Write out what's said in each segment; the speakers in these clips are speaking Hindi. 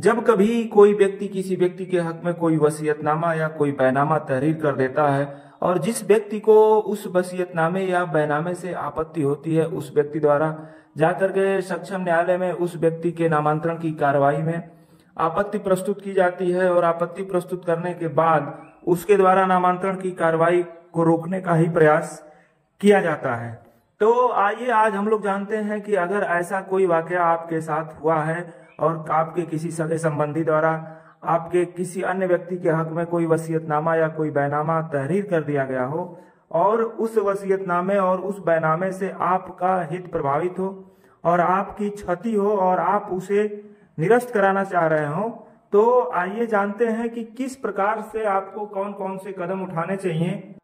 जब कभी कोई व्यक्ति किसी व्यक्ति के हक में कोई वसीयतनामा या कोई बैनामा तहरीर कर देता है और जिस व्यक्ति को उस वसीयतनामे या बैनामे से आपत्ति होती है, उस व्यक्ति द्वारा जाकर के सक्षम न्यायालय में उस व्यक्ति के नामांतरण की कार्रवाई में आपत्ति प्रस्तुत की जाती है और आपत्ति प्रस्तुत करने के बाद उसके द्वारा नामांतरण की कार्रवाई को रोकने का ही प्रयास किया जाता है। तो आइए आज हम लोग जानते हैं कि अगर ऐसा कोई वाकया आपके साथ हुआ है और आपके किसी सगे संबंधी द्वारा आपके किसी अन्य व्यक्ति के हक में कोई वसीयतनामा या कोई बैनामा तहरीर कर दिया गया हो और उस वसीयतनामे और उस बैनामे से आपका हित प्रभावित हो और आपकी क्षति हो और आप उसे निरस्त कराना चाह रहे हो, तो आइए जानते हैं कि किस प्रकार से आपको कौन कौन से कदम उठाने चाहिए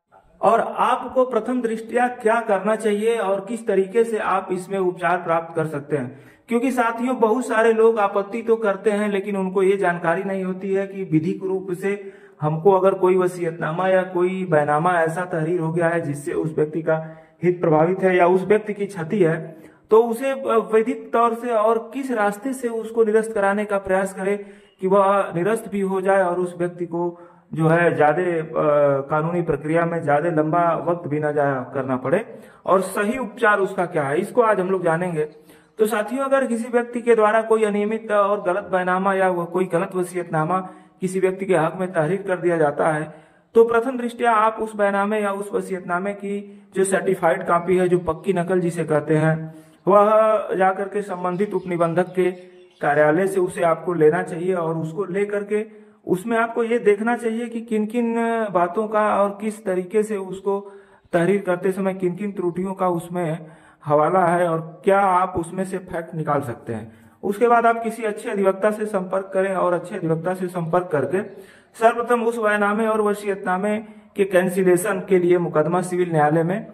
और आपको प्रथम दृष्टया क्या करना चाहिए और किस तरीके से आप इसमें उपचार प्राप्त कर सकते हैं। क्योंकि साथियों, बहुत सारे लोग आपत्ति तो करते हैं लेकिन उनको ये जानकारी नहीं होती है कि विधिक रूप से हमको अगर कोई वसीयतनामा या कोई बैनामा ऐसा तहरीर हो गया है जिससे उस व्यक्ति का हित प्रभावित है या उस व्यक्ति की क्षति है, तो उसे वैधिक तौर से और किस रास्ते से उसको निरस्त कराने का प्रयास करें कि वह निरस्त भी हो जाए और उस व्यक्ति को जो है ज्यादा कानूनी प्रक्रिया में ज्यादा लंबा वक्त भी ना जाया करना पड़े और सही उपचार उसका क्या है, इसको आज हम लोग जानेंगे। तो साथियों, अगर किसी व्यक्ति के द्वारा कोई अनियमित और गलत बैनामा या कोई गलत वसीयतनामा किसी व्यक्ति के हक में तहरीर कर दिया जाता है, तो प्रथम दृष्टया आप उस बैनामे या उस वसीयतनामे की जो सर्टिफाइड कॉपी है, जो पक्की नकल जिसे कहते हैं, वह जाकर के संबंधित उपनिबंधक के कार्यालय से उसे आपको लेना चाहिए और उसको लेकर के उसमें आपको ये देखना चाहिए कि किन किन बातों का और किस तरीके से उसको तहरीर करते समय किन किन त्रुटियों का उसमें हवाला है और क्या आप उसमें से फैक्ट निकाल सकते हैं। उसके बाद आप किसी अच्छे अधिवक्ता से संपर्क करें और अच्छे अधिवक्ता से संपर्क करके सर्वप्रथम उस बैनामे और वसीयतनामे के कैंसिलेशन के लिए मुकदमा सिविल न्यायालय में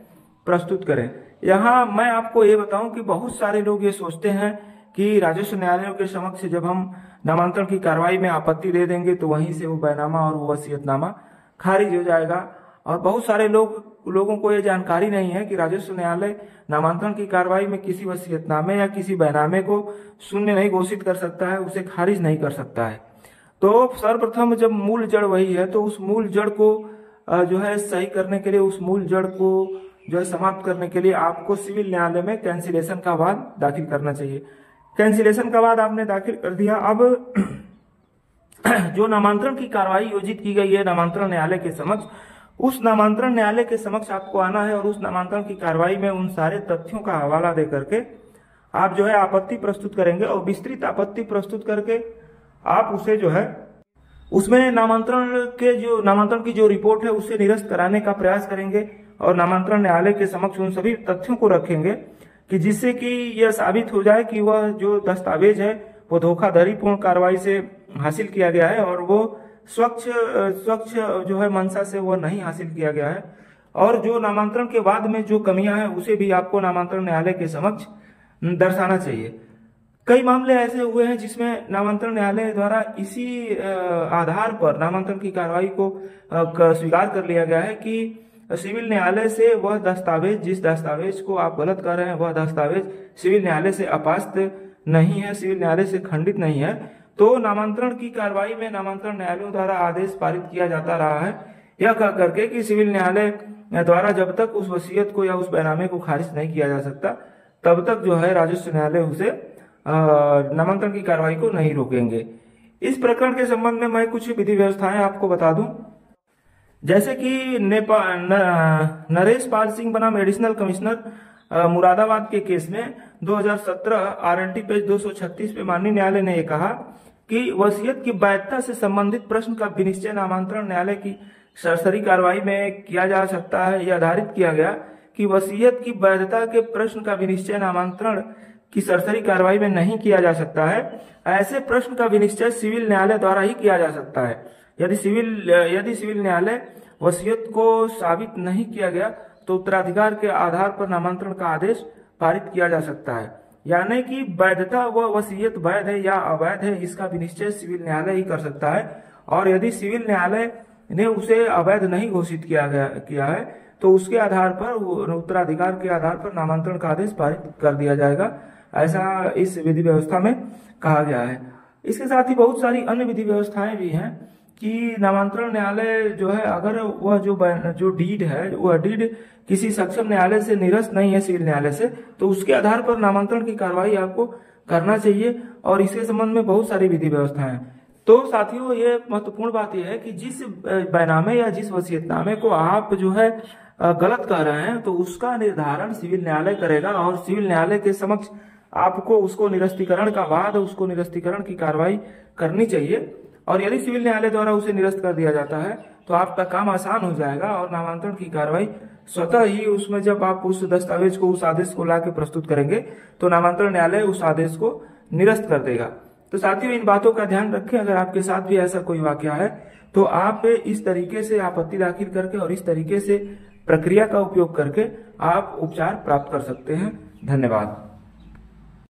प्रस्तुत करें। यहाँ मैं आपको ये बताऊं कि बहुत सारे लोग ये सोचते हैं कि राजस्व न्यायालयों के समक्ष जब हम नामांतरण की कार्रवाई में आपत्ति दे देंगे तो वहीं से वो बैनामा और वो वसीयतनामा खारिज हो जाएगा। और बहुत सारे लोगों को ये जानकारी नहीं है कि राजस्व न्यायालय नामांतरण की कार्रवाई में किसी वसीयतनामे या किसी बैनामे को शून्य नहीं घोषित कर सकता है, उसे खारिज नहीं कर सकता है। तो सर्वप्रथम जब मूल जड़ वही है, तो उस मूल जड़ को जो है सही करने के लिए, उस मूल जड़ को जो है समाप्त करने के लिए आपको सिविल न्यायालय में कैंसिलेशन का वाद दाखिल करना चाहिए। कैंसिलेशन का वाद आपने दाखिल कर दिया। अब जो नामांतरण की कार्रवाई योजित की गई है नामांतरण न्यायालय के समक्ष, उस नामांतरण न्यायालय के समक्ष आपको आना है और उस नामांतरण की कार्रवाई में उन सारे तथ्यों का हवाला दे करके आप जो है आपत्ति प्रस्तुत करेंगे और विस्तृत आपत्ति प्रस्तुत करके आप उसे जो है उसमें नामांतरण की जो रिपोर्ट है उससे निरस्त कराने का प्रयास करेंगे और नामांतरण न्यायालय के समक्ष उन सभी तथ्यों को रखेंगे कि जिससे कि यह साबित हो जाए कि वह जो दस्तावेज है वो धोखाधड़ीपूर्ण कार्रवाई से हासिल किया गया है और वो स्वच्छ जो है मंशा से वो नहीं हासिल किया गया है। और जो नामांतरण के बाद में जो कमियां हैं उसे भी आपको नामांतरण न्यायालय के समक्ष दर्शाना चाहिए। कई मामले ऐसे हुए हैं जिसमें नामांतरण न्यायालय द्वारा इसी आधार पर नामांतरण की कार्रवाई को स्वीकार कर लिया गया है कि सिविल न्यायालय से वह दस्तावेज, जिस दस्तावेज को आप गलत कर रहे हैं, वह दस्तावेज सिविल न्यायालय से अपास्त नहीं है, सिविल न्यायालय से खंडित नहीं है। तो नामांतरण की कार्रवाई में नामांतरण न्यायालयों द्वारा आदेश पारित किया जाता रहा है यह कह करके कि सिविल न्यायालय द्वारा जब तक उस वसीयत को या उस बैनामे को खारिज नहीं किया जा सकता तब तक जो है राजस्व न्यायालय उसे नामांतरण की कार्रवाई को नहीं रोकेंगे। इस प्रकरण के संबंध में मैं कुछ विधि व्यवस्थाएं आपको बता दूं। जैसे कि नरेश पाल सिंह बना एडिशनल कमिश्नर मुरादाबाद के केस में 2017 RNT पेज 236 पे माननीय न्यायालय ने यह कहा कि वसीयत की वैधता से संबंधित प्रश्न का विनिश्चय नामांतरण न्यायालय की सरसरी कार्रवाई में किया जा सकता है। यह आधारित किया गया कि वसीयत की वैधता के प्रश्न का विनिश्चय नामांतरण की सरसरी कार्रवाई में नहीं किया जा सकता है। ऐसे प्रश्न का विनिश्चय सिविल न्यायालय द्वारा ही किया जा सकता है। यदि सिविल न्यायालय वसीयत को साबित नहीं किया गया तो उत्तराधिकार के आधार पर नामांतरण का आदेश पारित किया जा सकता है। यानी कि वैधता व वसीयत वैध है या अवैध है इसका विनिश्चय सिविल न्यायालय ही कर सकता है। और यदि सिविल न्यायालय ने उसे अवैध नहीं घोषित किया है तो उसके आधार पर, उत्तराधिकार के आधार पर नामांतरण का आदेश पारित कर दिया जाएगा, ऐसा इस विधि व्यवस्था में कहा गया है। इसके साथ ही बहुत सारी अन्य विधि व्यवस्थाएं भी हैं कि नामांतरण न्यायालय जो है, अगर वह जो डीड है, वह डीड किसी सक्षम न्यायालय से निरस्त नहीं है, सिविल न्यायालय से, तो उसके आधार पर नामांतरण की कार्रवाई आपको करना चाहिए। और इसके संबंध में बहुत सारी विधि व्यवस्थाएं हैं। तो साथियों, ये महत्वपूर्ण बात यह है कि जिस बैनामे या जिस वसीयतनामे को आप जो है गलत कह रहे हैं, तो उसका निर्धारण सिविल न्यायालय करेगा और सिविल न्यायालय के समक्ष आपको उसको निरस्तीकरण का बाद उसको निरस्तीकरण की कार्रवाई करनी चाहिए। और यदि सिविल न्यायालय द्वारा उसे निरस्त कर दिया जाता है तो आपका काम आसान हो जाएगा और नामांतरण की कार्रवाई स्वतः ही उसमें, जब आप उस दस्तावेज को, उस आदेश को लाके प्रस्तुत करेंगे तो नामांतरण न्यायालय उस आदेश को निरस्त कर देगा। तो साथियों, इन बातों का ध्यान रखें। अगर आपके साथ भी ऐसा कोई वाकया है तो आप इस तरीके से आपत्ति दाखिल करके और इस तरीके से प्रक्रिया का उपयोग करके आप उपचार प्राप्त कर सकते हैं। धन्यवाद।